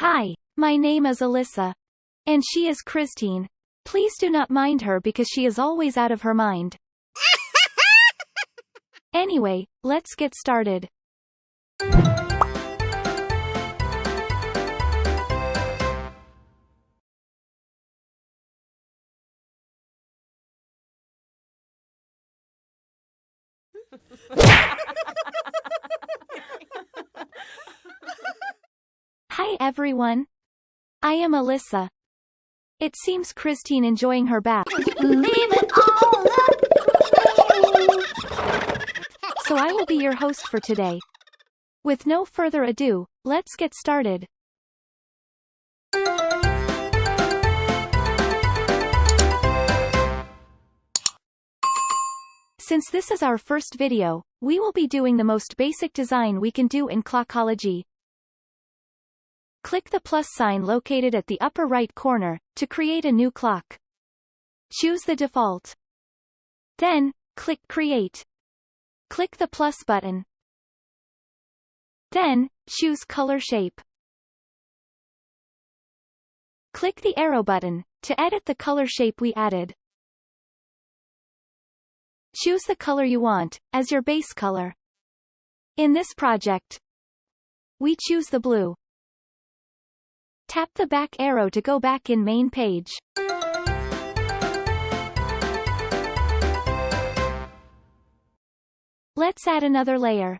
Hi, my name is Alyssa. And she is Christine. Please do not mind her because she is always out of her mind. Anyway, let's get started. Hi everyone. I am Alyssa. It seems Christine enjoying her bath. Leave it all up. So I will be your host for today. With no further ado, let's get started. Since this is our first video, we will be doing the most basic design we can do in Clockology. Click the plus sign located at the upper right corner to create a new clock. Choose the default. Then, click Create. Click the plus button. Then, choose Color Shape. Click the arrow button to edit the color shape we added. Choose the color you want as your base color. In this project, we choose the blue. Tap the back arrow to go back in main page. Let's add another layer.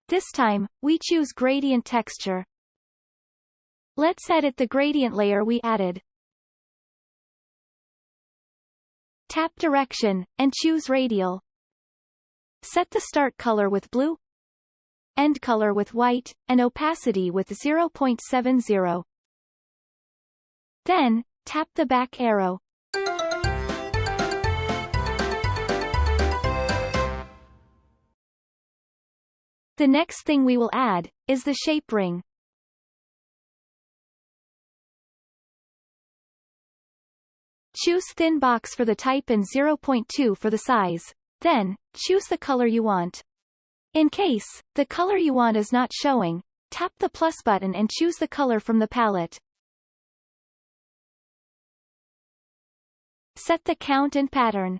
This time, we choose gradient texture. Let's edit the gradient layer we added. Tap direction, and choose radial. Set the start color with blue, end color with white, and opacity with 0.70. Then, tap the back arrow. The next thing we will add is the shape ring. Choose thin box for the type and 0.2 for the size. Then, choose the color you want. In case the color you want is not showing, tap the plus button and choose the color from the palette. Set the count and pattern.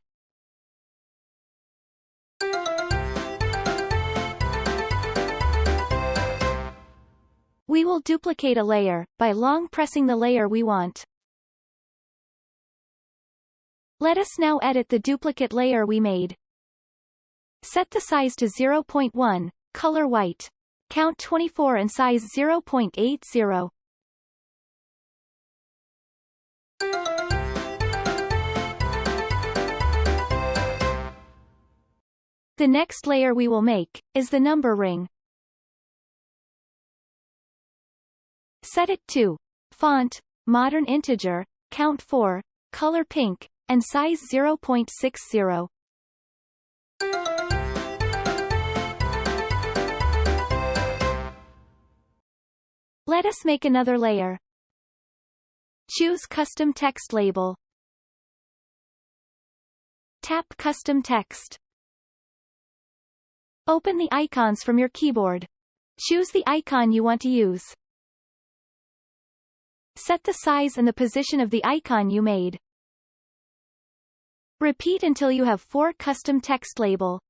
We will duplicate a layer by long pressing the layer we want. Let us now edit the duplicate layer we made. Set the size to 0.1, color white. Count 24 and size 0.80. The next layer we will make is the number ring. Set it to font, modern integer, count 4, color pink, and size 0.60. Let us make another layer. Choose Custom Text Label. Tap Custom Text. Open the icons from your keyboard. Choose the icon you want to use. Set the size and the position of the icon you made. Repeat until you have 4 custom text label.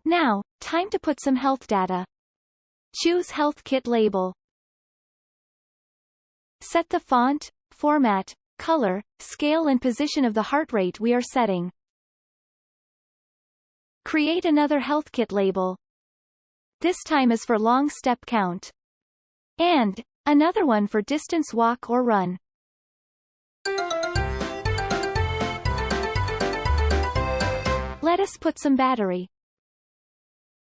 Now, time to put some health data. Choose Health Kit label. Set the font, format, color, scale and position of the heart rate we are setting. Create another Health Kit label. This time is for long step count. And another one for distance walk or run. Let us put some battery.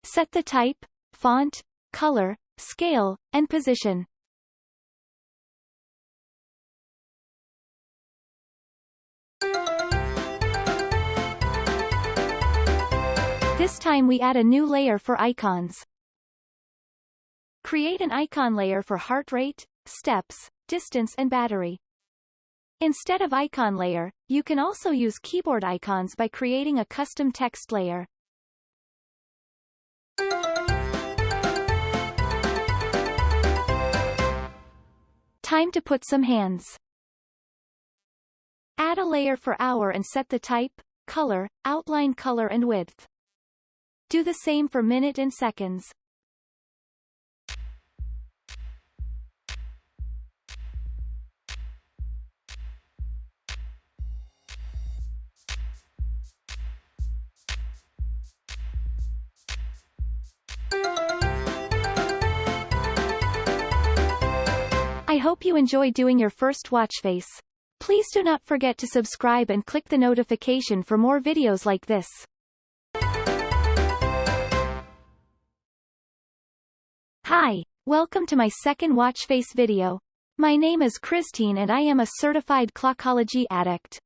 Set the type, font, color, scale, and position. This time we add a new layer for icons. Create an icon layer for heart rate, steps, distance and battery. Instead of icon layer, you can also use keyboard icons by creating a custom text layer. Time to put some hands. Add a layer for hour and set the type, color, outline color and width. Do the same for minute and seconds. I hope you enjoy doing your first watchface. Please do not forget to subscribe and click the notification for more videos like this. Hi, welcome to my second watchface video. My name is Christine and I am a certified clockology addict.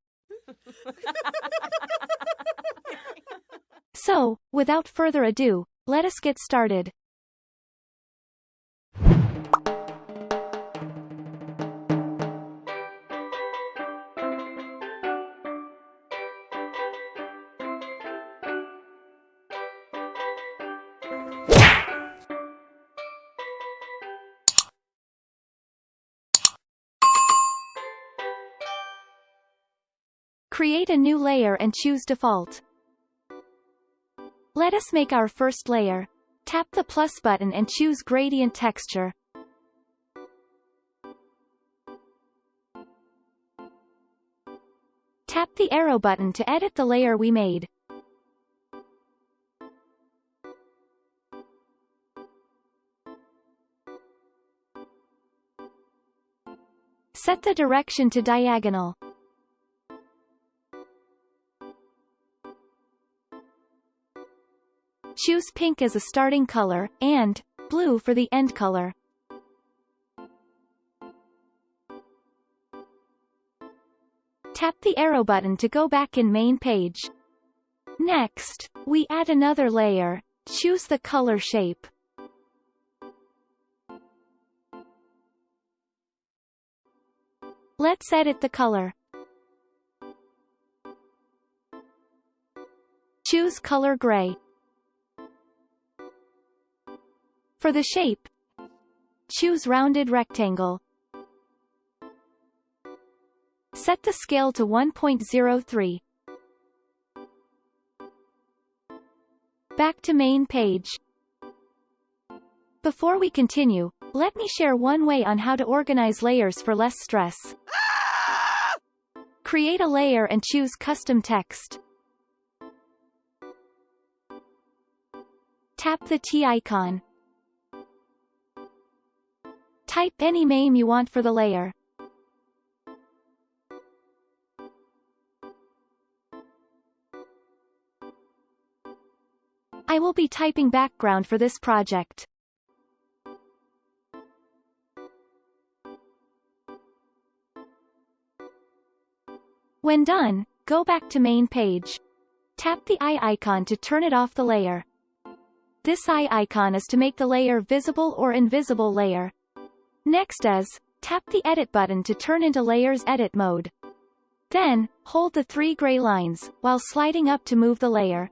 So, without further ado, let us get started. Create a new layer and choose default. Let us make our first layer. Tap the plus button and choose gradient texture. Tap the arrow button to edit the layer we made. Set the direction to diagonal. Choose pink as a starting color, and blue for the end color. Tap the arrow button to go back in main page. Next, we add another layer. Choose the color shape. Let's edit the color. Choose color gray. For the shape, choose rounded rectangle. Set the scale to 1.03. Back to main page. Before we continue, let me share one way on how to organize layers for less stress. Create a layer and choose custom text. Tap the T icon. Type any name you want for the layer. I will be typing background for this project. When done, go back to main page. Tap the eye icon to turn it off the layer. This eye icon is to make the layer visible or invisible layer. Next is, tap the edit button to turn into layers edit mode. Then, hold the three gray lines, while sliding up to move the layer.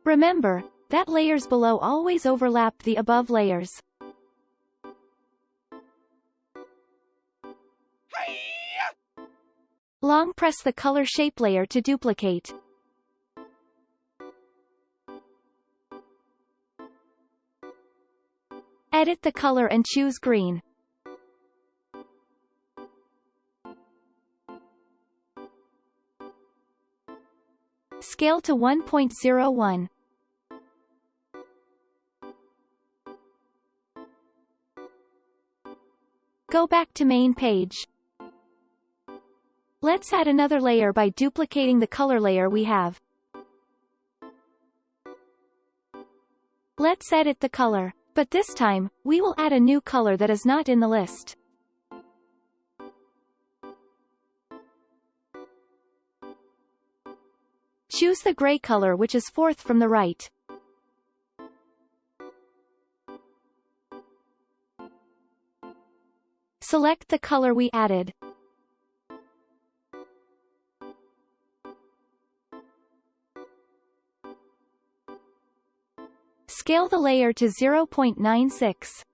Remember, that layers below always overlap the above layers. Long press the color shape layer to duplicate. Edit the color and choose green. Scale to 1.01. Go back to main page. Let's add another layer by duplicating the color layer we have. Let's edit the color, but this time, we will add a new color that is not in the list. Choose the gray color which is fourth from the right. Select the color we added. Scale the layer to 0.96.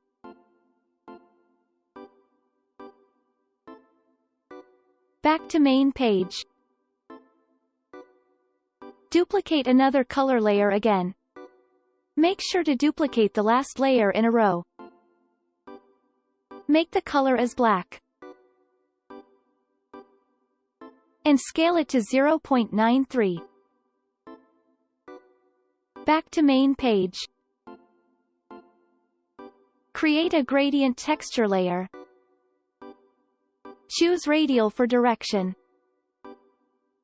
Back to main page. Duplicate another color layer again. Make sure to duplicate the last layer in a row. Make the color as black. And scale it to 0.93. Back to main page. Create a gradient texture layer. Choose radial for direction.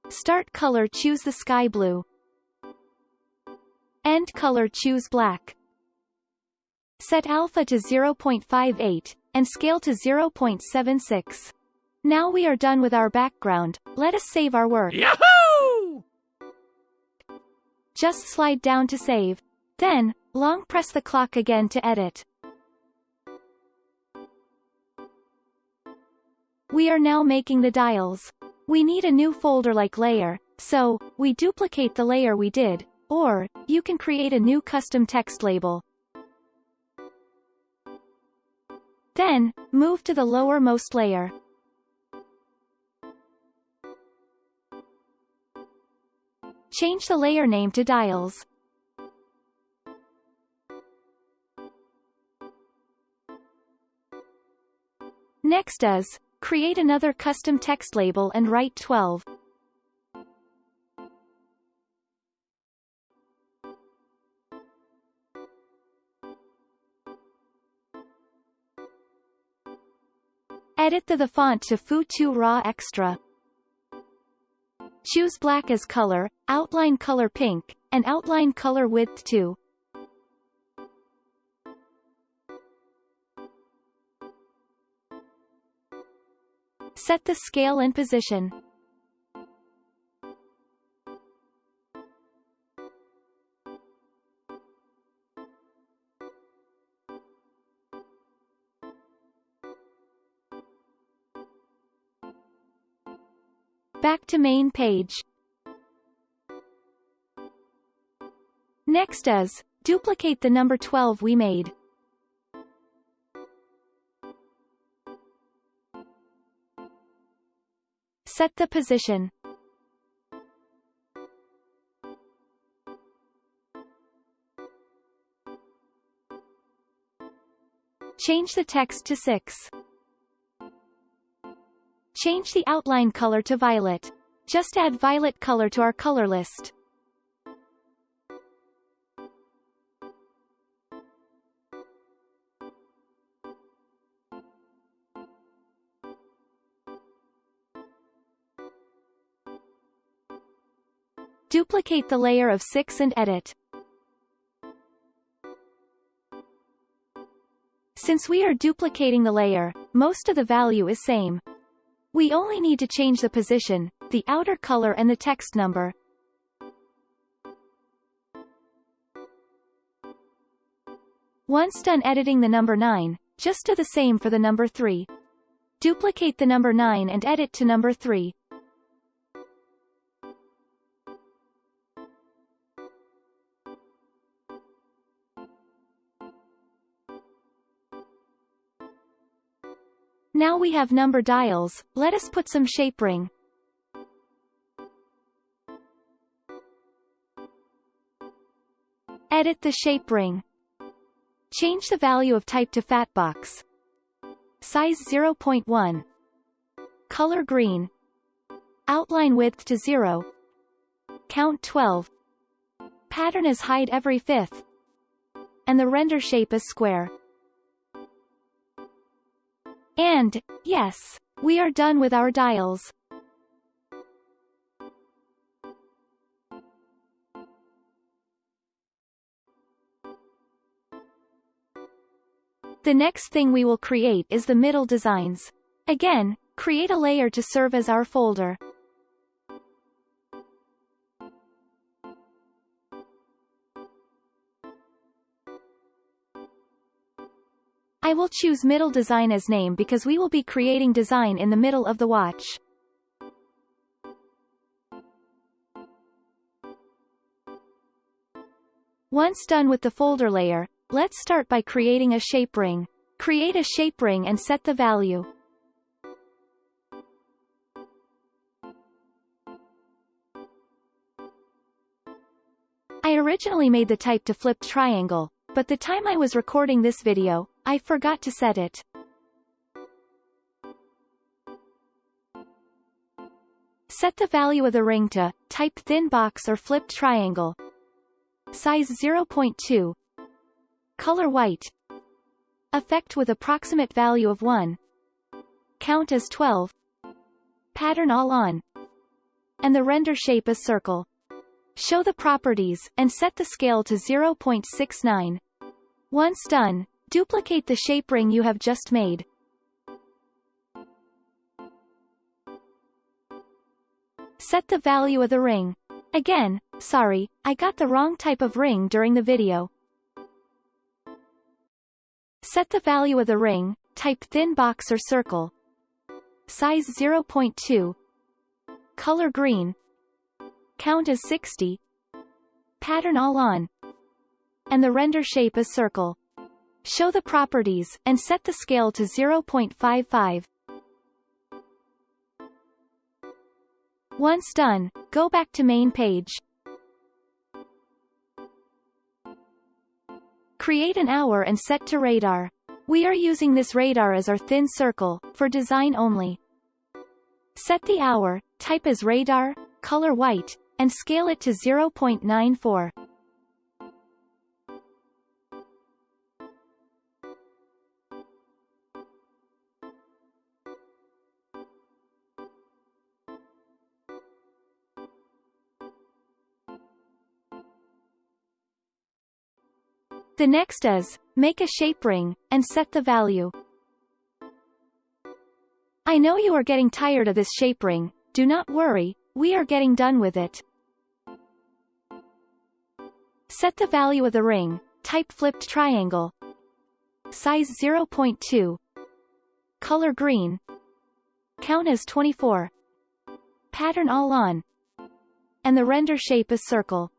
Start color, choose the sky blue. End color, choose black. Set alpha to 0.58, and scale to 0.76. Now we are done with our background, let us save our work. Yahoo! Just slide down to save. Then, long press the clock again to edit. We are now making the dials. We need a new folder-like layer, so, we duplicate the layer we did, or, you can create a new custom text label. Then, move to the lowermost layer. Change the layer name to Dials. Next is, create another custom text label and write 12. Edit the font to Fu2 Raw Extra. Choose black as color, outline color pink, and outline color width 2. Set the scale and position. Back to main page. Next is, duplicate the number 12 we made. Set the position. Change the text to 6. Change the outline color to violet. Just add violet color to our color list. Duplicate the layer of 6 and edit. Since we are duplicating the layer, most of the value is same. We only need to change the position, the outer color and the text number. Once done editing the number 9, just do the same for the number 3. Duplicate the number 9 and edit to number 3. Now we have number dials, let us put some shape ring. Edit the shape ring. Change the value of type to fat box. Size 0.1. Color green. Outline width to 0. Count 12. Pattern is hide every fifth. And the render shape is square. And, yes, we are done with our dials. The next thing we will create is the middle designs. Again, create a layer to serve as our folder. I will choose middle design as name because we will be creating design in the middle of the watch. Once done with the folder layer, let's start by creating a shape ring. Create a shape ring and set the value. I originally made the type to flipped triangle, but the time I was recording this video, I forgot to set it. Set the value of the ring to type thin box or flipped triangle. Size 0.2. Color white. Effect with approximate value of 1. Count as 12. Pattern all on. And the render shape as circle. Show the properties, and set the scale to 0.69. Once done, duplicate the shape ring you have just made. Set the value of the ring. Again, sorry, I got the wrong type of ring during the video. Set the value of the ring, type thin box or circle. Size 0.2. Color green. Count as 60. Pattern all on. And the render shape as circle. Show the properties, and set the scale to 0.55. Once done, go back to main page. Create an hour and set to radar. We are using this radar as our thin circle, for design only. Set the hour, type as radar, color white, and scale it to 0.94. The next is, make a shape ring, and set the value. I know you are getting tired of this shape ring, do not worry, we are getting done with it. Set the value of the ring, type flipped triangle. Size 0.2. Color green. Count as 24. Pattern all on. And the render shape as circle.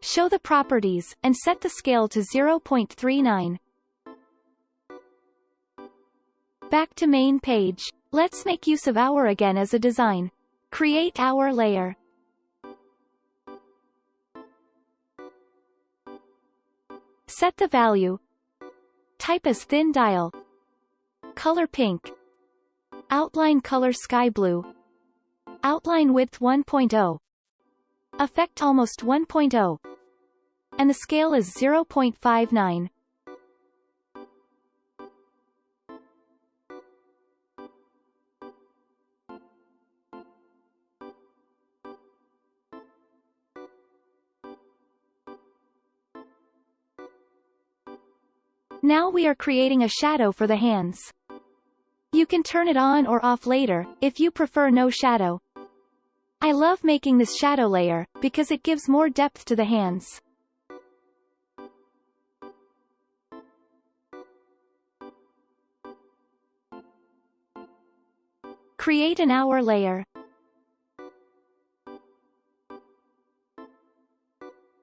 Show the properties, and set the scale to 0.39. Back to main page. Let's make use of hour again as a design. Create hour layer. Set the value. Type as thin dial. Color pink. Outline color sky blue. Outline width 1.0. Effect almost 1.0. And the scale is 0.59. Now we are creating a shadow for the hands. You can turn it on or off later, if you prefer no shadow. I love making this shadow layer, because it gives more depth to the hands. Create an hour layer.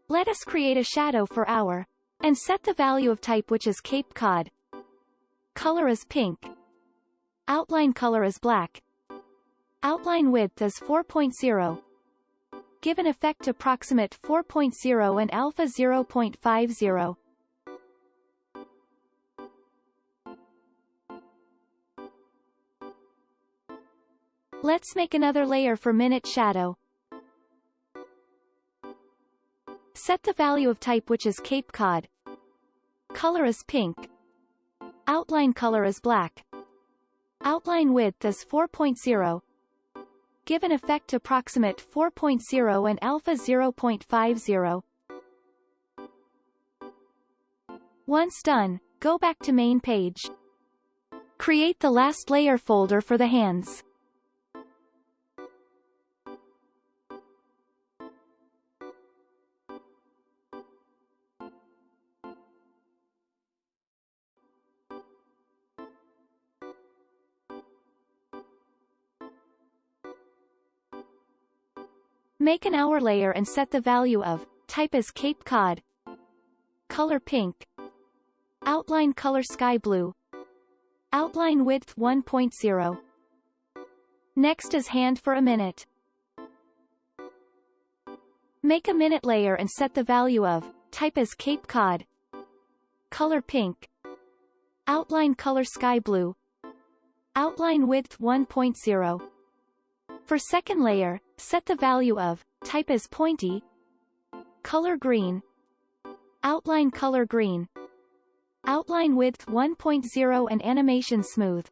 Let us create a shadow for hour. And set the value of type which is Cape Cod. Color is pink. Outline color is black. Outline width is 4.0. Give an effect approximate 4.0 and alpha 0.50. Let's make another layer for minute shadow. Set the value of type which is Cape Cod. Color is pink. Outline color is black. Outline width is 4.0. Give an effect approximate 4.0 and alpha 0.50. Once done, go back to main page. Create the last layer folder for the hands. Make an hour layer and set the value of type as Cape Cod. color pink, outline color sky blue, outline width 1.0. Next is hand for a minute. Make a minute layer and set the value of, type as Cape Cod, color pink, outline color sky blue, outline width 1.0. For second layer, set the value of, type as pointy, color green, outline color green, outline width 1.0 and animation smooth.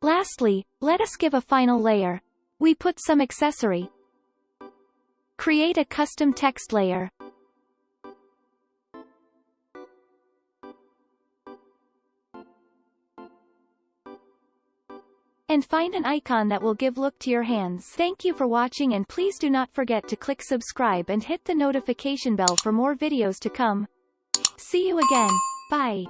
Lastly, let us give a final layer. We put some accessory. Create a custom text layer. And find an icon that will give look to your hands. Thank you for watching, and please do not forget to click subscribe and hit the notification bell for more videos to come. See you again. Bye.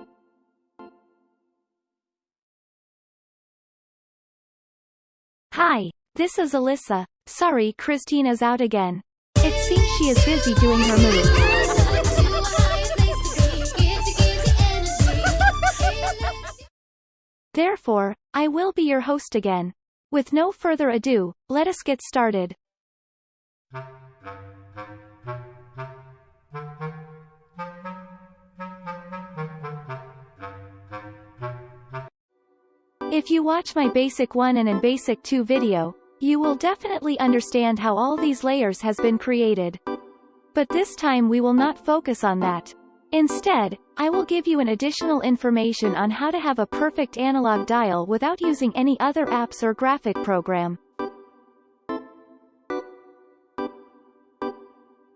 Hi, this is Alyssa. Sorry, Christine is out again. It seems she is busy doing her move. Therefore, I will be your host again. With no further ado, let us get started. If you watch my Basic 1 and in Basic 2 video, you will definitely understand how all these layers has been created. But this time we will not focus on that. Instead, I will give you an additional information on how to have a perfect analog dial without using any other apps or graphic program.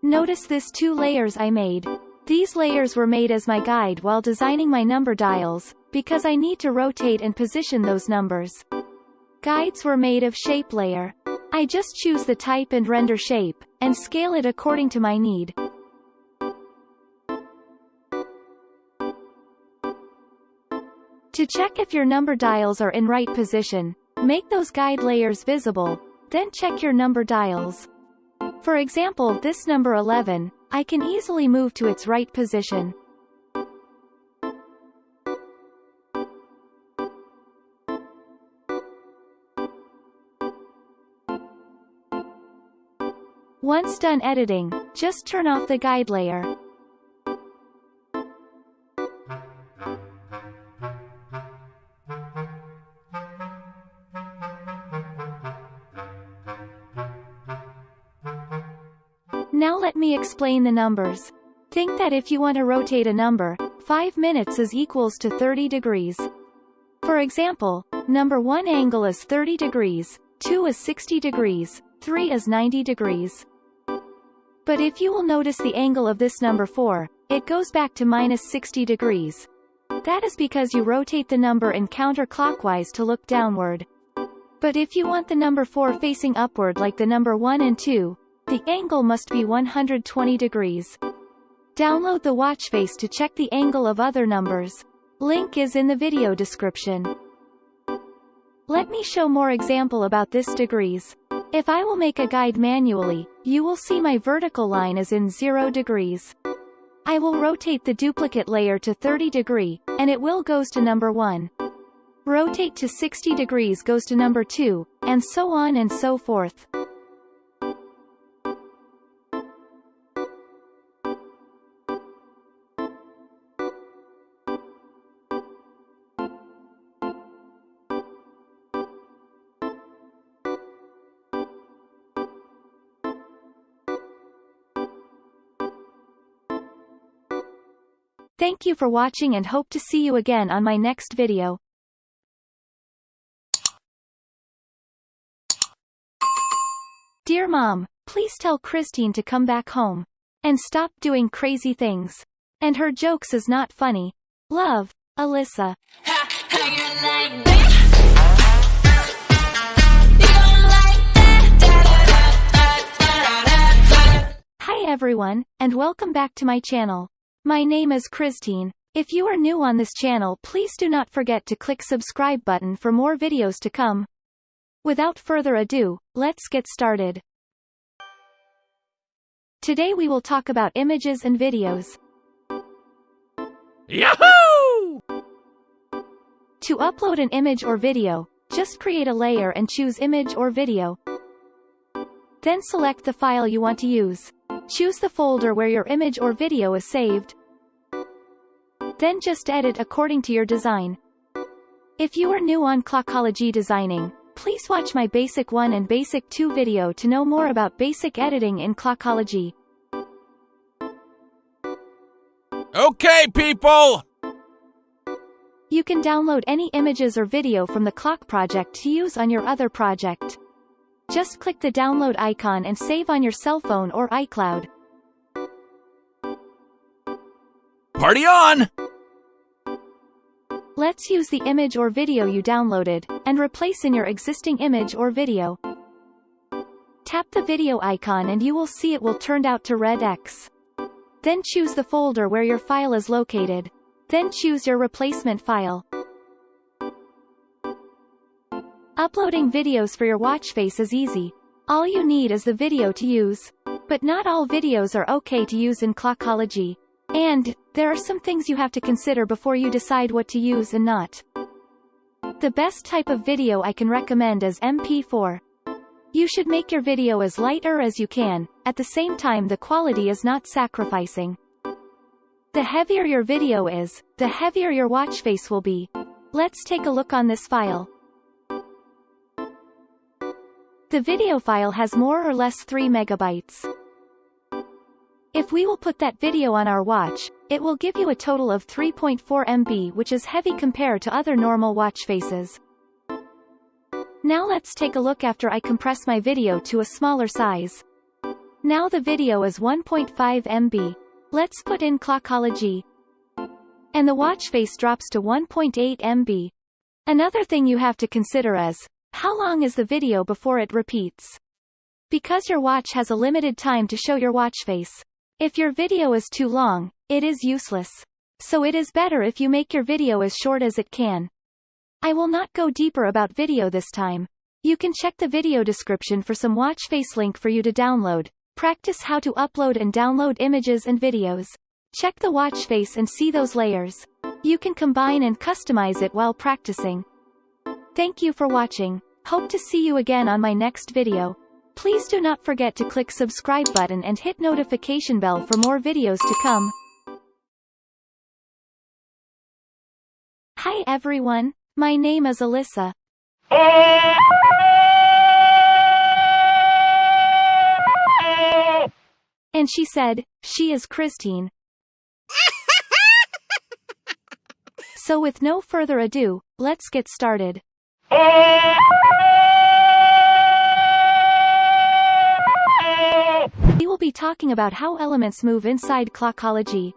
Notice this 2 layers I made. These layers were made as my guide while designing my number dials, because I need to rotate and position those numbers. Guides were made of shape layer. I just choose the type and render shape, and scale it according to my need. To check if your number dials are in right position, make those guide layers visible, then check your number dials. For example, this number 11, I can easily move to its right position. Once done editing, just turn off the guide layer. Now let me explain the numbers. Think that if you want to rotate a number, 5 minutes is equals to 30 degrees. For example, number 1 angle is 30 degrees, 2 is 60 degrees, 3 is 90 degrees. But if you will notice the angle of this number 4, it goes back to minus 60 degrees. That is because you rotate the number in counterclockwise to look downward. But if you want the number 4 facing upward like the number 1 and 2, the angle must be 120 degrees. Download the Watchface to check the angle of other numbers. Link is in the video description. Let me show more example about this degrees. If I will make a guide manually, you will see my vertical line is in 0 degrees. I will rotate the duplicate layer to 30 degree, and it will goes to number 1. Rotate to 60 degrees goes to number 2, and so on and so forth. Thank you for watching and hope to see you again on my next video. Dear Mom, please tell Christine to come back home. And stop doing crazy things. And her jokes is not funny. Love, Alyssa. Hi everyone, and welcome back to my channel. My name is Christine. If you are new on this channel, please do not forget to click subscribe button for more videos to come. Without further ado, let's get started. Today we will talk about images and videos. Yahoo! To upload an image or video, just create a layer and choose Image or Video. Then select the file you want to use. Choose the folder where your image or video is saved. Then just edit according to your design. If you are new on Clockology designing, please watch my Basic 1 and Basic 2 video to know more about basic editing in Clockology. Okay, people! You can download any images or video from the Clock project to use on your other project. Just click the download icon and save on your cell phone or iCloud. Party on! Let's use the image or video you downloaded, and replace in your existing image or video. Tap the video icon and you will see it will turn out to red X. Then choose the folder where your file is located. Then choose your replacement file. Uploading videos for your Watchface is easy. All you need is the video to use. But not all videos are okay to use in Clockology. And there are some things you have to consider before you decide what to use and not. The best type of video I can recommend is MP4. You should make your video as lighter as you can, at the same time the quality is not sacrificing. The heavier your video is, the heavier your Watchface will be. Let's take a look on this file. The video file has more or less 3 megabytes. If we will put that video on our watch, it will give you a total of 3.4 MB, which is heavy compared to other normal Watchfaces. Now let's take a look after I compress my video to a smaller size. Now the video is 1.5 MB. Let's put in Clockology. And the Watchface drops to 1.8 MB. Another thing you have to consider is, how long is the video before it repeats? Because your watch has a limited time to show your Watchface. If your video is too long, it is useless. So it is better if you make your video as short as it can. I will not go deeper about video this time. You can check the video description for some Watchface link for you to download. Practice how to upload and download images and videos. Check the Watchface and see those layers. You can combine and customize it while practicing. Thank you for watching. Hope to see you again on my next video. Please do not forget to click subscribe button and hit notification bell for more videos to come. Hi everyone, my name is Alyssa. And she said, she is Christine. So with no further ado, let's get started. We will be talking about how elements move inside Clockology.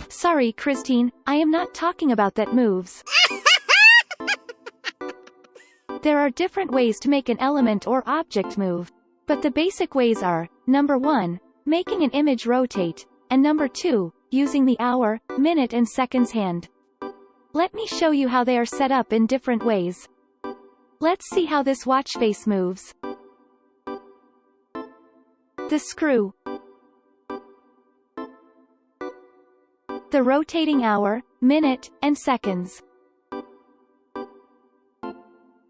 Sorry, Christine, I am not talking about that moves. There are different ways to make an element or object move. But the basic ways are, number 1, making an image rotate, and number 2, using the hour, minute and seconds hand. Let me show you how they are set up in different ways. Let's see how this Watchface moves. The screw. The rotating hour, minute, and seconds.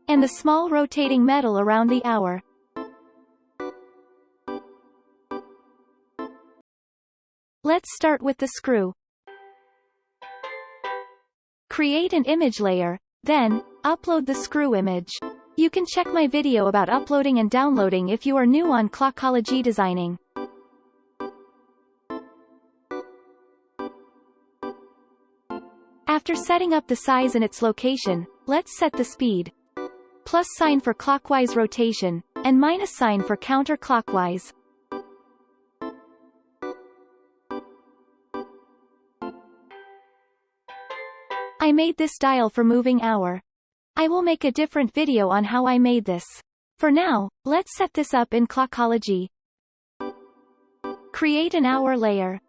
And the small rotating metal around the hour. Let's start with the screw. Create an image layer, then, upload the screw image. You can check my video about uploading and downloading if you are new on Clockology designing. After setting up the size and its location, let's set the speed. Plus sign for clockwise rotation, and minus sign for counterclockwise. I made this dial for moving hour. I will make a different video on how I made this. For now, let's set this up in Clockology. Create an hour layer.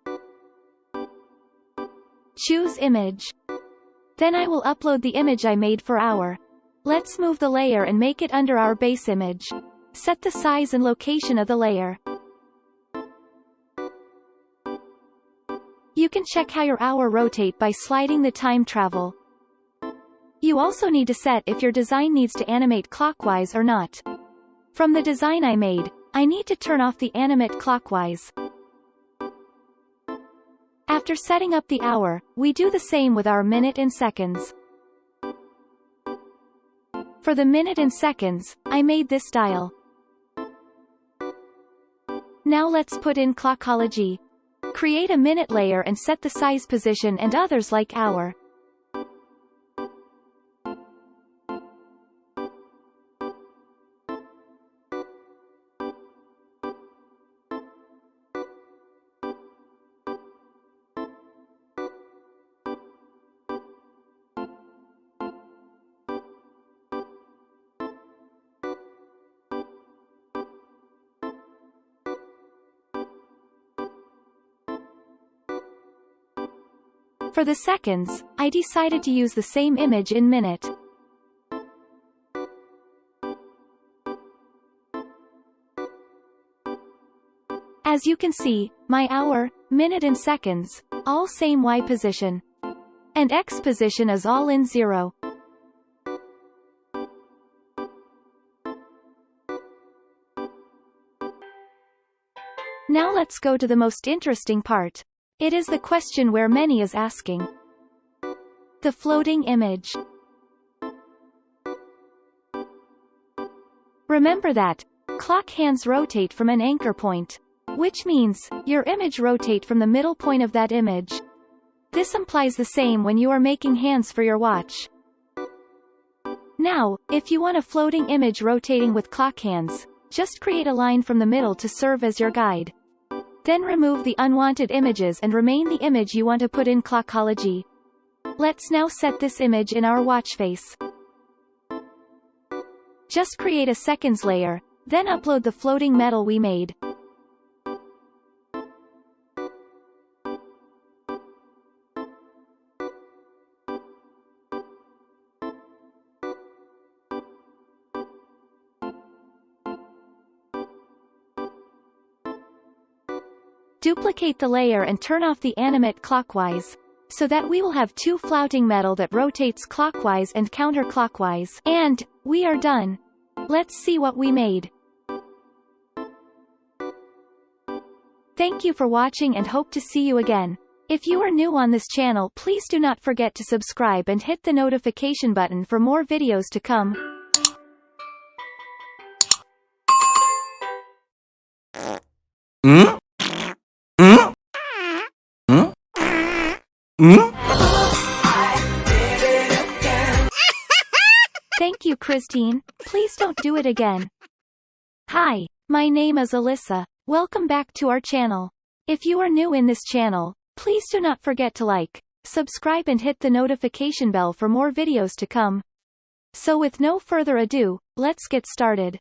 Choose image. Then I will upload the image I made for hour. Let's move the layer and make it under our base image. Set the size and location of the layer. You can check how your hour rotate by sliding the time travel. You also need to set if your design needs to animate clockwise or not. From the design I made, I need to turn off the animate clockwise. After setting up the hour, we do the same with our minute and seconds. For the minute and seconds, I made this dial. Now let's put in Clockology. Create a minute layer and set the size, position and others like hour. For the seconds, I decided to use the same image in minute. As you can see, my hour, minute and seconds, all same Y position. And X position is all in 0. Now let's go to the most interesting part. It is the question where many is asking. The floating image. Remember that clock hands rotate from an anchor point, which means your image rotate from the middle point of that image. This implies the same when you are making hands for your watch. Now, if you want a floating image rotating with clock hands, just create a line from the middle to serve as your guide. Then remove the unwanted images and remain the image you want to put in Clockology. Let's now set this image in our watch face. Just create a seconds layer, then upload the floating metal we made. Duplicate the layer and turn off the animate clockwise, so that we will have two floating metal that rotates clockwise and counterclockwise. And we are done. Let's see what we made. Thank you for watching and hope to see you again. If you are new on this channel, please do not forget to subscribe and hit the notification button for more videos to come. Thank you, Christine. Please don't do it again. Hi, my name is Alyssa. Welcome back to our channel. If you are new in this channel, please do not forget to like, subscribe and hit the notification bell for more videos to come. So with no further ado, let's get started.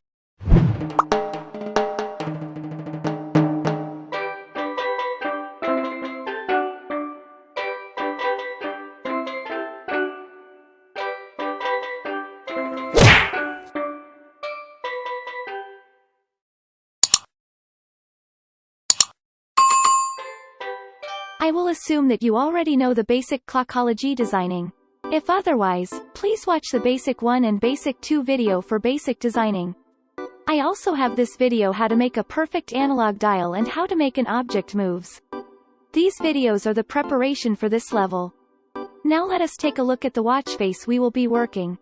I will assume that you already know the basic clockology designing. If otherwise, please watch the basic 1 and basic 2 video for basic designing. I also have this video how to make a perfect analog dial and how to make an object moves. These videos are the preparation for this level. Now let us take a look at the watch face we will be working.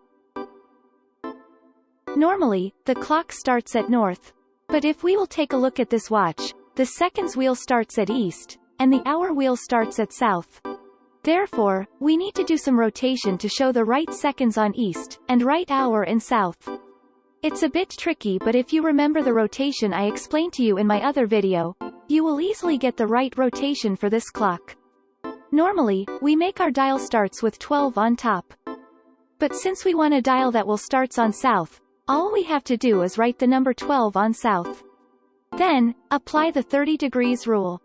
Normally, the clock starts at north. But if we will take a look at this watch, the seconds wheel starts at east, and the hour wheel starts at south. Therefore, we need to do some rotation to show the right seconds on east, and right hour in south. It's a bit tricky, but if you remember the rotation I explained to you in my other video, you will easily get the right rotation for this clock. Normally, we make our dial starts with 12 on top. But since we want a dial that will starts on south, all we have to do is write the number 12 on south. Then, apply the 30 degrees rule.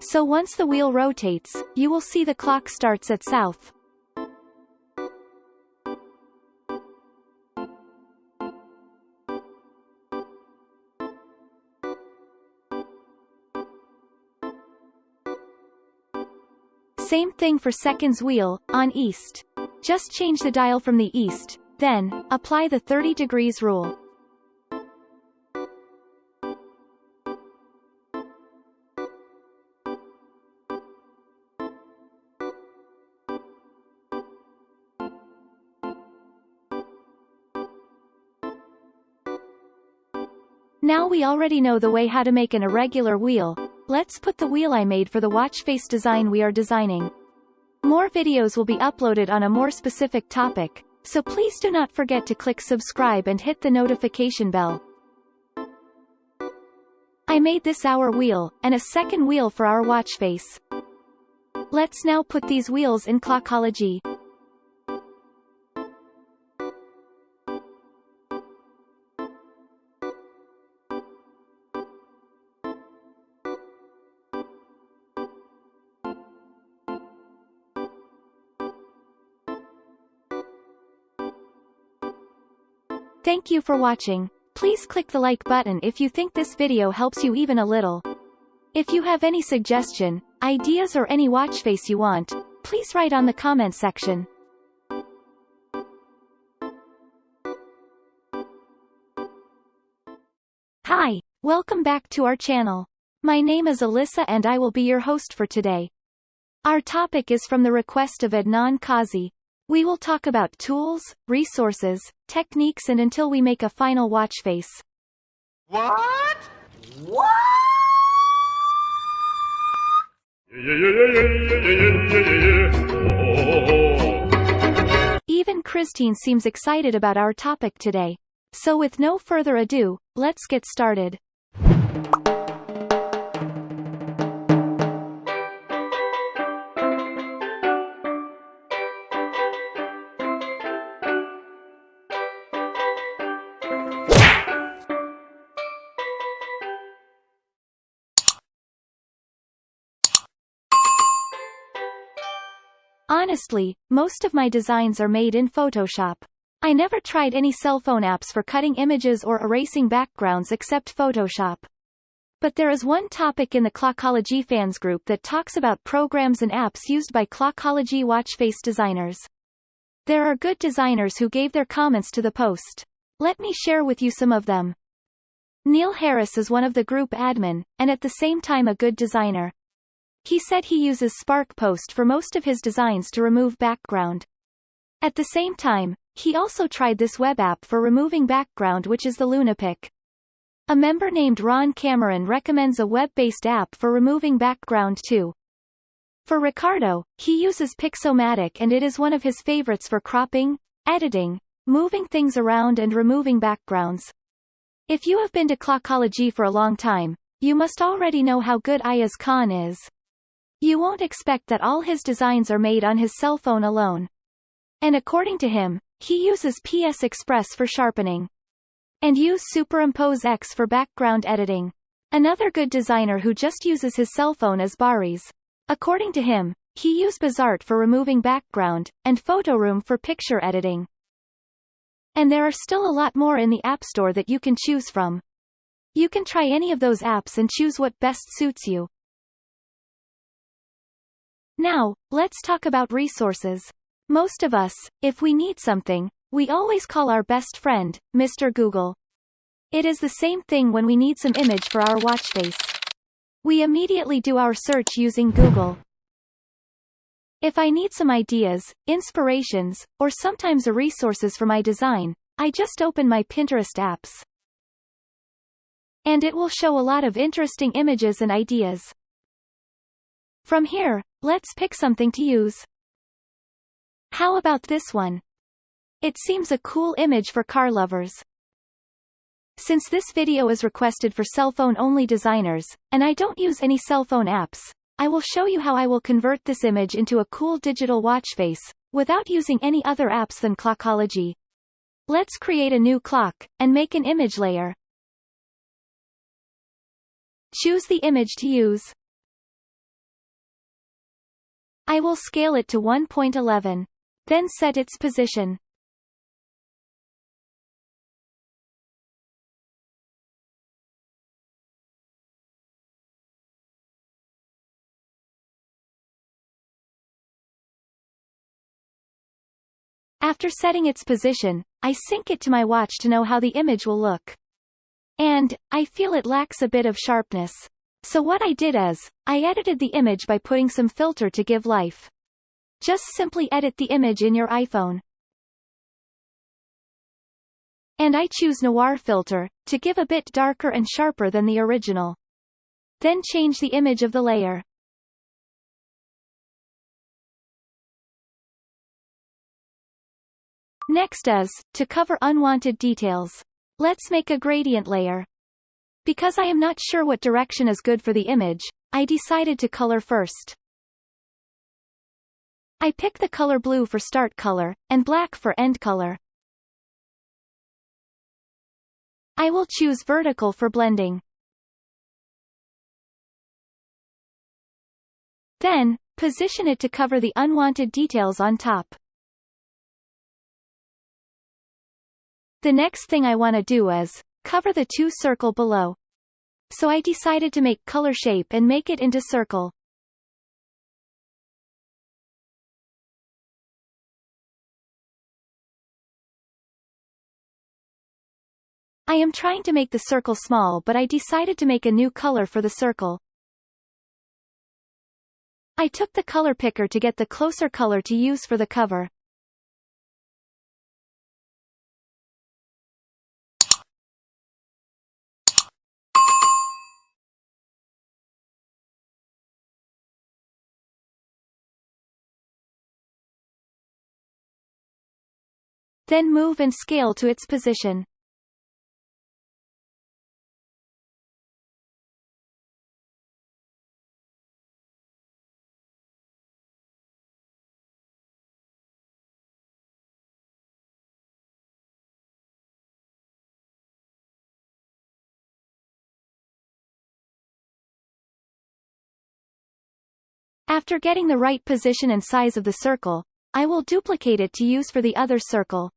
So once the wheel rotates, you will see the clock starts at south. Same thing for seconds wheel, on east. Just change the dial from the east, then, apply the 30 degrees rule. Now we already know the way how to make an irregular wheel. Let's put the wheel I made for the watch face design we are designing. More videos will be uploaded on a more specific topic, so please do not forget to click subscribe and hit the notification bell. I made this our wheel, and a second wheel for our watch face. Let's now put these wheels in Clockology. Thank you for watching. Please click the like button if you think this video helps you even a little. If you have any suggestion, ideas or any watch face you want, please write on the comment section. Hi, welcome back to our channel. My name is Alyssa and I will be your host for today. Our topic is from the request of Adnan Kazi. We will talk about tools, resources, techniques and until we make a final watch face. What? What? Even Christine seems excited about our topic today. So with no further ado, let's get started. Honestly, most of my designs are made in Photoshop. I never tried any cell phone apps for cutting images or erasing backgrounds except Photoshop. But there is one topic in the Clockology fans group that talks about programs and apps used by Clockology watchface designers. There are good designers who gave their comments to the post. Let me share with you some of them. Neil Harris is one of the group admin, and at the same time a good designer. He said he uses Spark Post for most of his designs to remove background. At the same time, he also tried this web app for removing background which is the Lunapic. A member named Ron Cameron recommends a web-based app for removing background too. For Ricardo, he uses Pixomatic and it is one of his favorites for cropping, editing, moving things around and removing backgrounds. If you have been to Clockology for a long time, you must already know how good Ayaz Khan is. You won't expect that all his designs are made on his cell phone alone. And according to him, he uses PS Express for sharpening. And use Superimpose X for background editing. Another good designer who just uses his cell phone is Baris. According to him, he used Bazart for removing background, and Photoroom for picture editing. And there are still a lot more in the App Store that you can choose from. You can try any of those apps and choose what best suits you. Now, let's talk about resources. Most of us, if we need something, we always call our best friend, Mr. Google. It is the same thing when we need some image for our watch face. We immediately do our search using Google. If I need some ideas, inspirations, or sometimes resources for my design, I just open my Pinterest apps. And it will show a lot of interesting images and ideas. From here, let's pick something to use. How about this one? It seems a cool image for car lovers. Since this video is requested for cell phone only designers, and I don't use any cell phone apps, I will show you how I will convert this image into a cool digital watch face, without using any other apps than Clockology. Let's create a new clock, and make an image layer. Choose the image to use. I will scale it to 1.11. Then set its position. After setting its position, I sync it to my watch to know how the image will look. And, I feel it lacks a bit of sharpness. So what I did is, I edited the image by putting some filter to give life. Just simply edit the image in your iPhone. And I choose Noir filter, to give a bit darker and sharper than the original. Then change the image of the layer. Next is, to cover unwanted details. Let's make a gradient layer. Because I am not sure what direction is good for the image, I decided to color first. I pick the color blue for start color, and black for end color. I will choose vertical for blending. Then, position it to cover the unwanted details on top. The next thing I want to do is cover the two circle below. So I decided to make color shape and make it into circle. I am trying to make the circle small, but I decided to make a new color for the circle. I took the color picker to get the closer color to use for the cover. Then move and scale to its position. After getting the right position and size of the circle, I will duplicate it to use for the other circle.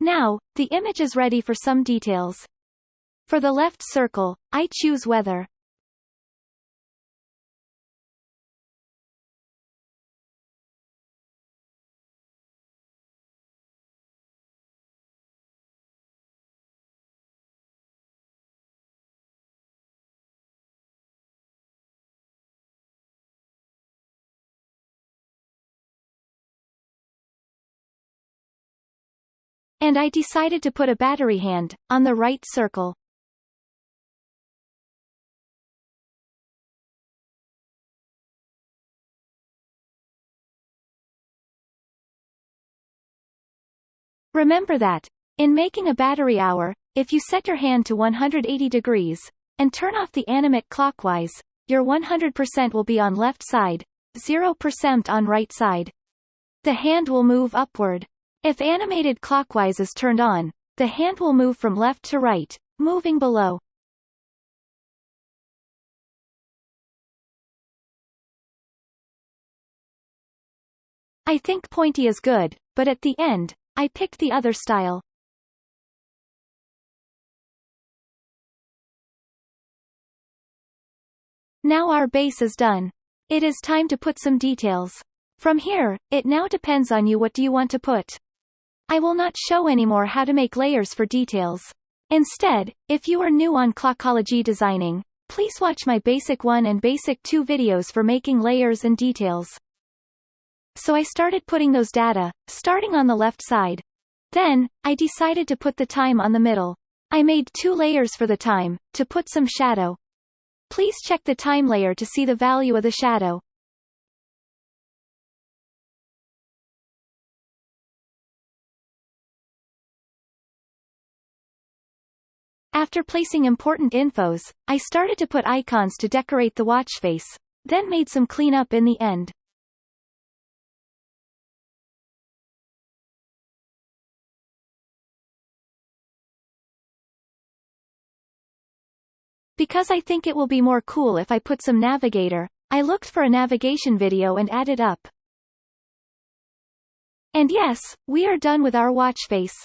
Now, the image is ready for some details. For the left circle, I choose weather. And I decided to put a battery hand on the right circle. Remember that, in making a battery hour, if you set your hand to 180 degrees, and turn off the animate clockwise, your 100% will be on left side, 0% on right side. The hand will move upward. If animated clockwise is turned on, the hand will move from left to right, moving below. I think pointy is good, but at the end, I picked the other style. Now our base is done. It is time to put some details. From here, it now depends on you what do you want to put. I will not show anymore how to make layers for details. Instead, if you are new on Clockology designing, please watch my Basic 1 and Basic 2 videos for making layers and details. So I started putting those data, starting on the left side. Then, I decided to put the time on the middle. I made 2 layers for the time, to put some shadow. Please check the time layer to see the value of the shadow. After placing important infos, I started to put icons to decorate the watch face. then made some cleanup in the end. Because I think it will be more cool if I put some navigator, I looked for a navigation video and added up. And yes, we are done with our watch face.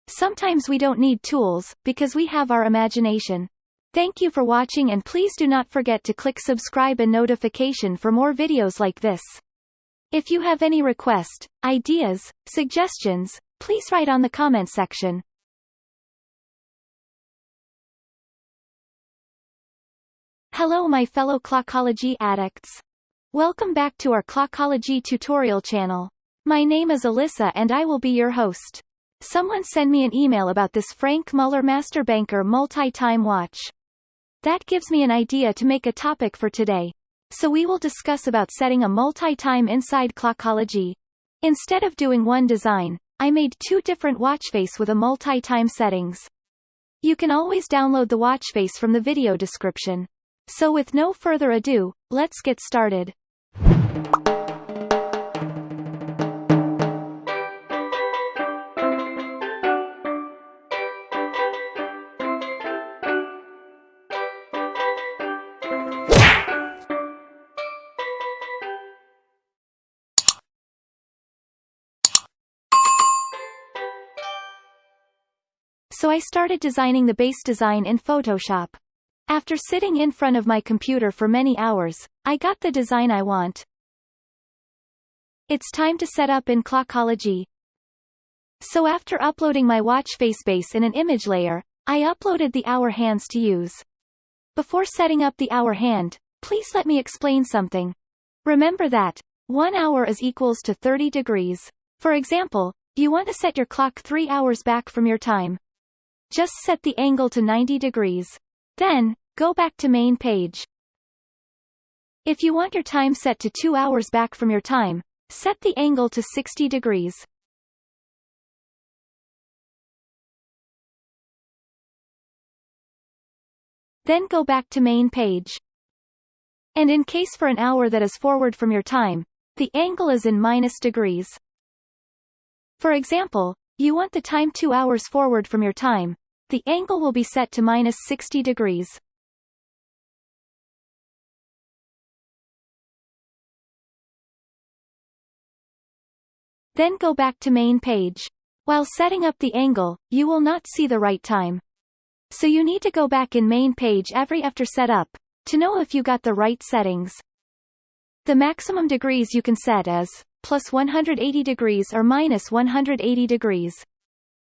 Sometimes we don't need tools, because we have our imagination. Thank you for watching, and please do not forget to click subscribe and notification for more videos like this. If you have any request, ideas, suggestions, please write on the comment section. Hello my fellow Clockology addicts. Welcome back to our Clockology tutorial channel. My name is Alyssa and I will be your host. Someone send me an email about this Frank Muller Master Banker multi-time watch. That gives me an idea to make a topic for today. So we will discuss about setting a multi-time inside Clockology. Instead of doing one design, I made two different watch face with a multi-time settings. You can always download the watch face from the video description. So with no further ado, let's get started. So I started designing the base design in Photoshop. After sitting in front of my computer for many hours, I got the design I want. It's time to set up in Clockology. So after uploading my watch face base in an image layer, I uploaded the hour hands to use. Before setting up the hour hand, please let me explain something. Remember that 1 hour is equals to 30 degrees. For example, you want to set your clock 3 hours back from your time. Just set the angle to 90 degrees. Then, go back to main page. If you want your time set to 2 hours back from your time, set the angle to 60 degrees. Then go back to main page. And in case for an hour that is forward from your time, the angle is in minus degrees. For example, you want the time 2 hours forward from your time. The angle will be set to minus 60 degrees. Then go back to main page. While setting up the angle, you will not see the right time. So you need to go back in main page every after setup, to know if you got the right settings. The maximum degrees you can set is plus 180 degrees or minus 180 degrees.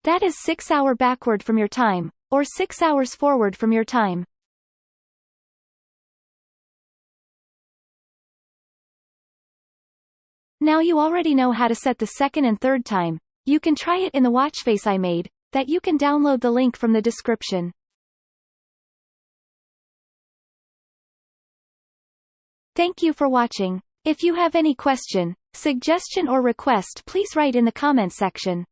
That is 6 hours backward from your time, or 6 hours forward from your time. Now you already know how to set the second and third time. You can try it in the watch face I made, that you can download the link from the description. Thank you for watching. If you have any question, suggestion or request, please write in the comment section.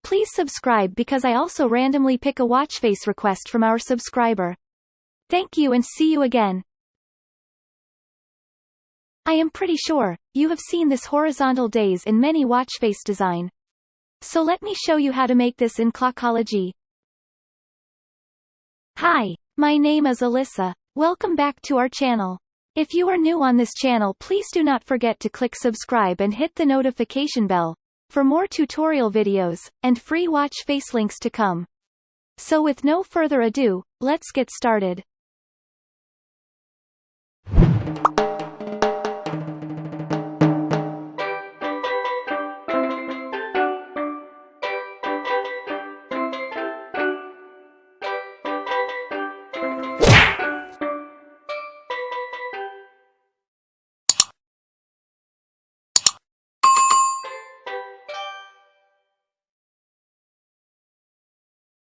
Please subscribe because I also randomly pick a watch face request from our subscriber. Thank you and see you again. I am pretty sure you have seen this horizontal days in many watch face design. So let me show you how to make this in Clockology. Hi, my name is Alyssa. Welcome back to our channel. If you are new on this channel, please do not forget to click subscribe and hit the notification bell for more tutorial videos, and free watch face links to come. So with no further ado, let's get started.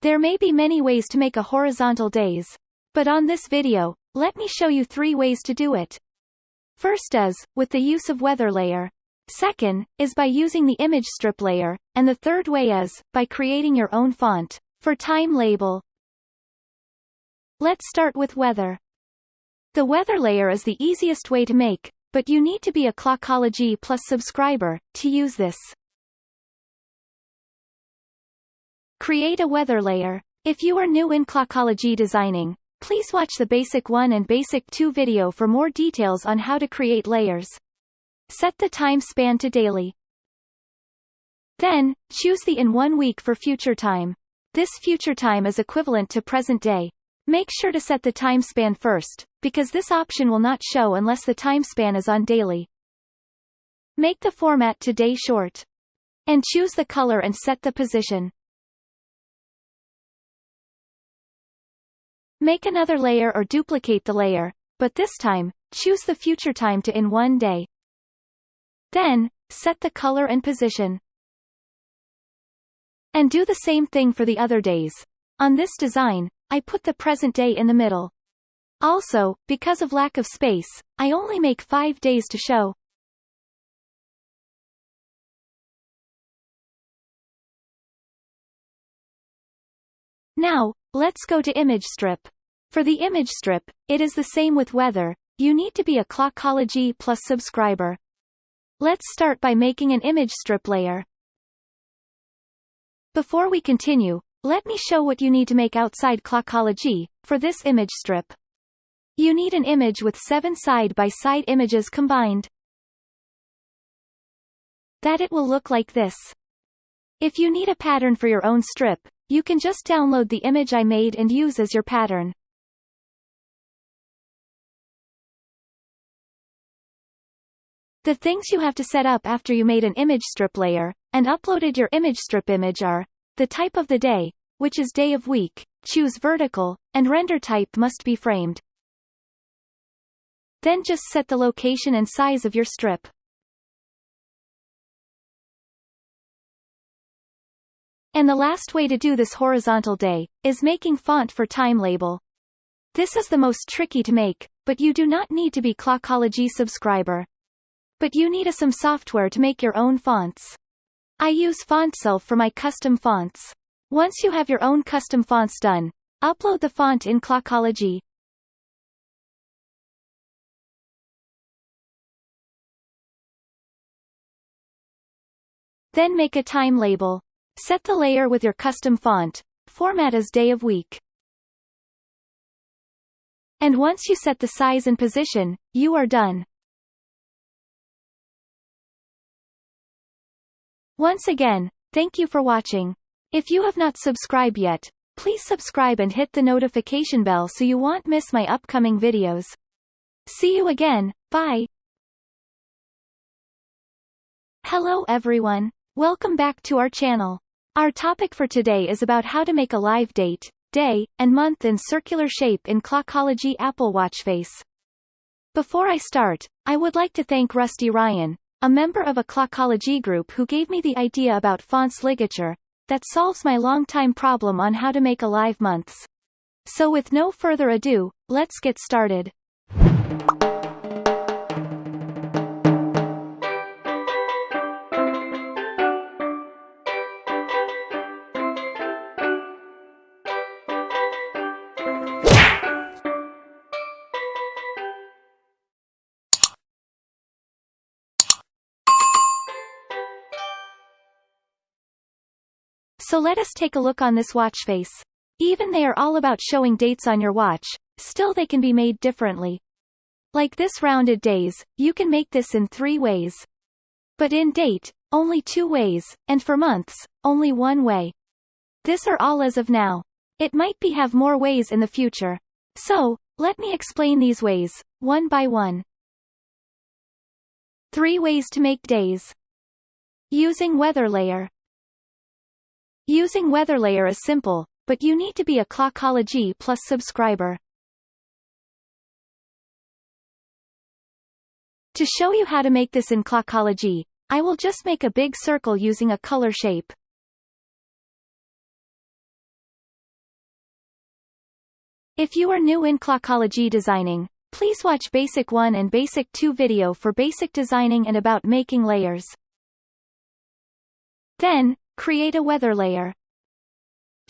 There may be many ways to make a horizontal days, but on this video, let me show you 3 ways to do it. First is, with the use of weather layer. Second, is by using the image strip layer, and the third way is, by creating your own font, for time label. Let's start with weather. The weather layer is the easiest way to make, but you need to be a Clockology Plus subscriber to use this. Create a weather layer. If you are new in Clockology designing, please watch the Basic 1 and Basic 2 video for more details on how to create layers. Set the time span to daily. Then, choose the in 1 week for future time. This future time is equivalent to present day. Make sure to set the time span first, because this option will not show unless the time span is on daily. Make the format to day short. And choose the color and set the position. Make another layer or duplicate the layer, but this time, choose the future time to in 1 day. Then, set the color and position. And do the same thing for the other days. On this design, I put the present day in the middle. Also, because of lack of space, I only make 5 days to show. Now, let's go to image strip. For the image strip, it is the same with weather. You need to be a Clockology Plus subscriber. Let's start by making an image strip layer. Before we continue, let me show what you need to make outside Clockology for this image strip. You need an image with 7 side-by-side images combined. That it will look like this. If you need a pattern for your own strip, you can just download the image I made and use as your pattern. The things you have to set up after you made an image strip layer and uploaded your image strip image are the type of the day, which is day of week, choose vertical, and render type must be framed. Then just set the location and size of your strip. And the last way to do this horizontal day is making font for time label. This is the most tricky to make, but you do not need to be Clockology subscriber. But you need some software to make your own fonts. I use FontSelf for my custom fonts. Once you have your own custom fonts done, upload the font in Clockology. Then make a time label. Set the layer with your custom font, format as day of week. And once you set the size and position, you are done. Once again, thank you for watching. If you have not subscribed yet, please subscribe and hit the notification bell so you won't miss my upcoming videos. See you again, bye! Hello everyone, welcome back to our channel. Our topic for today is about how to make a live date, day, and month in circular shape in Clockology Apple Watchface. Before I start, I would like to thank Rusty Ryan, a member of a Clockology group who gave me the idea about fonts ligature, that solves my long-time problem on how to make a live months. So with no further ado, let's get started. So let us take a look on this watch face. Even they are all about showing dates on your watch, still they can be made differently. Like this rounded days, you can make this in 3 ways. But in date, only 2 ways, and for months, only 1 way. This are all as of now. It might be have more ways in the future. So, let me explain these ways, one by one. 3 ways to make days. Using weather layer. Using weather layer is simple, but you need to be a Clockology Plus subscriber. To show you how to make this in Clockology, I will just make a big circle using a color shape. If you are new in Clockology designing, please watch Basic 1 and Basic 2 video for basic designing and about making layers. Then, create a weather layer.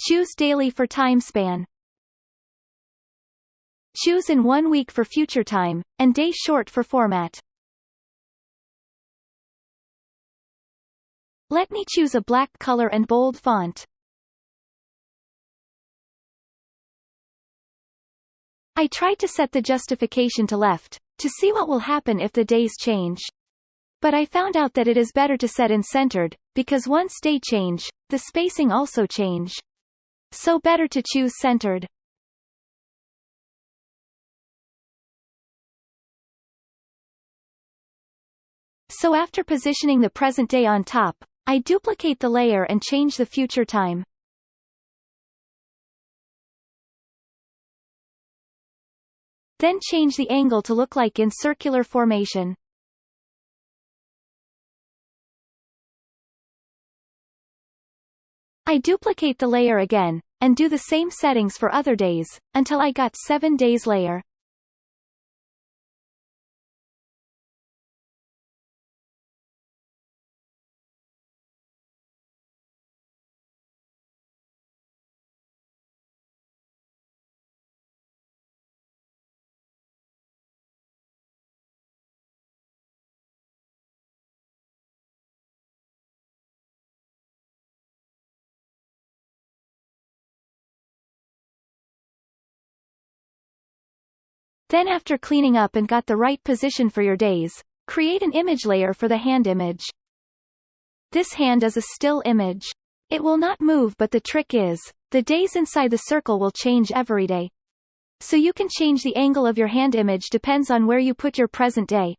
Choose daily for time span. Choose in 1 week for future time, and day short for format. Let me choose a black color and bold font. I tried to set the justification to left, to see what will happen if the days change. But I found out that it is better to set in centered, because once day change, the spacing also change. So better to choose centered. So after positioning the present day on top, I duplicate the layer and change the future time. Then change the angle to look like in circular formation. I duplicate the layer again, and do the same settings for other days, until I got 7 days layer. Then after cleaning up and got the right position for your days, create an image layer for the hand image. This hand is a still image. It will not move, but the trick is, the days inside the circle will change every day. So you can change the angle of your hand image depends on where you put your present day.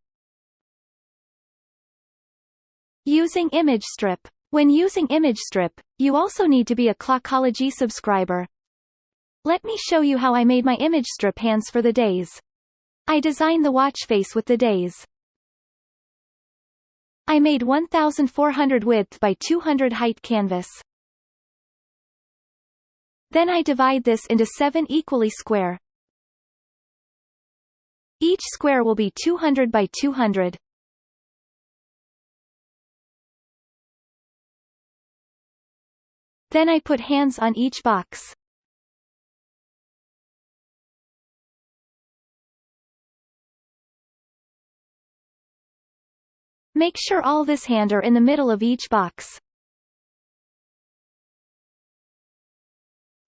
Using image strip. When using image strip, you also need to be a Clockology subscriber. Let me show you how I made my image strip hands for the days. I designed the watch face with the days. I made 1400 width by 200 height canvas. Then I divide this into 7 equally square. Each square will be 200 by 200. Then I put hands on each box. Make sure all this hand are in the middle of each box.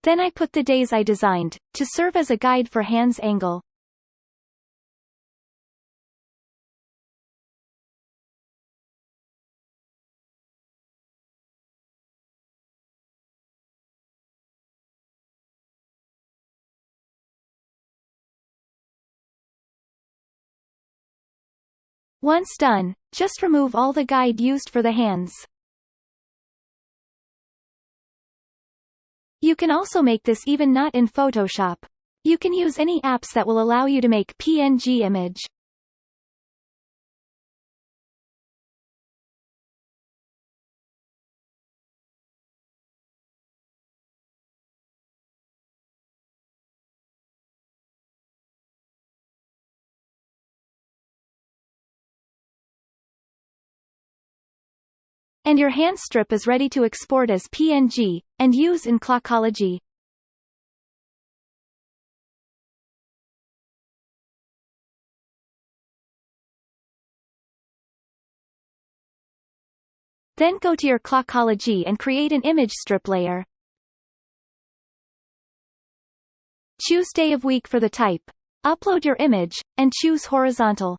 Then I put the days I designed, to serve as a guide for hands angle. Once done, just remove all the guide used for the hands. You can also make this even not in Photoshop. You can use any apps that will allow you to make PNG image. And your hand strip is ready to export as PNG, and use in Clockology. Then go to your Clockology and create an image strip layer. Choose day of week for the type. Upload your image, and choose horizontal.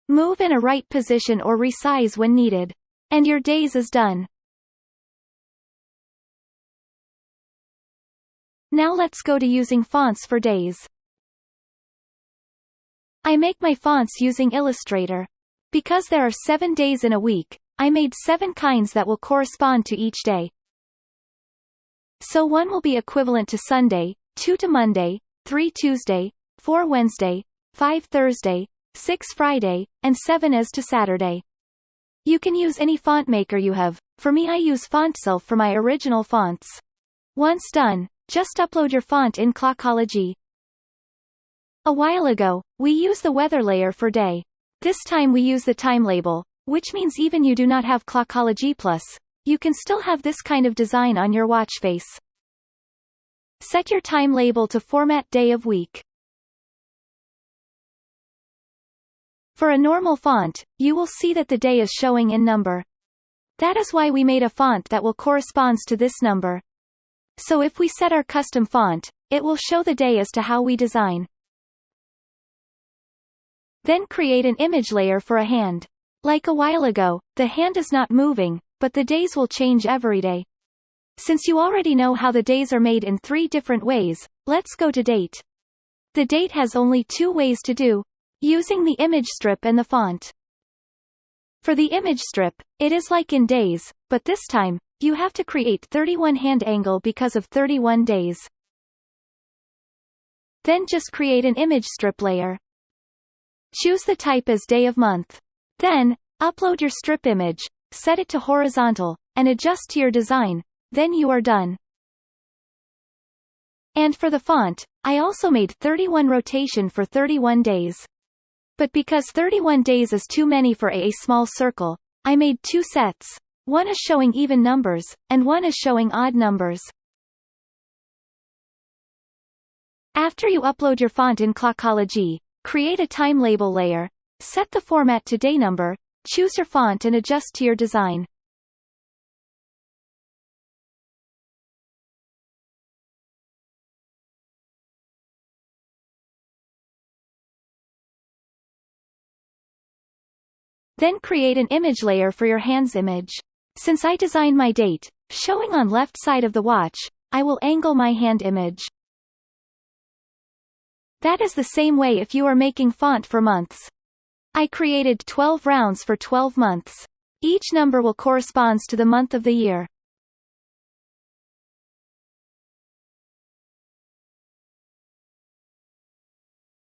Move in a right position or resize when needed. And your days is done. Now let's go to using fonts for days. I make my fonts using Illustrator. Because there are 7 days in a week, I made 7 kinds that will correspond to each day. So 1 will be equivalent to Sunday, 2 to Monday, 3 Tuesday, 4 Wednesday, 5 Thursday, 6 Friday, and 7 as to Saturday. You can use any font maker you have. For me, I use FontSelf for my original fonts. Once done, just upload your font in Clockology. A while ago, we used the weather layer for day. This time we use the time label, which means even you do not have Clockology Plus, you can still have this kind of design on your watch face. Set your time label to format day of week. For a normal font, you will see that the day is showing in number. That is why we made a font that will corresponds to this number. So if we set our custom font, it will show the day as to how we design. Then create an image layer for a hand. Like a while ago, the hand is not moving, but the days will change every day. Since you already know how the days are made in 3 different ways, let's go to date. The date has only 2 ways to do, using the image strip and the font. For the image strip, it is like in days, but this time, you have to create 31 hand angle because of 31 days. Then just create an image strip layer. Choose the type as day of month. Then, upload your strip image, set it to horizontal, and adjust to your design, then you are done. And for the font, I also made 31 rotation for 31 days. But because 31 days is too many for a small circle, I made 2 sets. One is showing even numbers, and one is showing odd numbers. After you upload your font in Clockology, create a time label layer, set the format to day number, choose your font and adjust to your design. Then create an image layer for your hand's image. Since I designed my date, showing on left side of the watch, I will angle my hand image. That is the same way if you are making font for months. I created 12 rounds for 12 months. Each number will corresponds to the month of the year.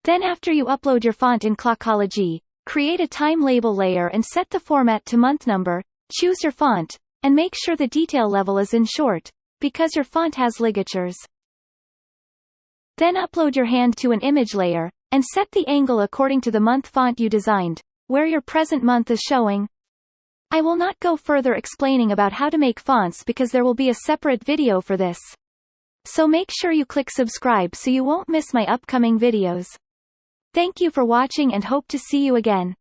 Then after you upload your font in Clockology, create a time label layer and set the format to month number, choose your font, and make sure the detail level is in short, because your font has ligatures. Then upload your hand to an image layer, and set the angle according to the month font you designed, where your present month is showing. I will not go further explaining about how to make fonts because there will be a separate video for this. So make sure you click subscribe so you won't miss my upcoming videos. Thank you for watching and hope to see you again.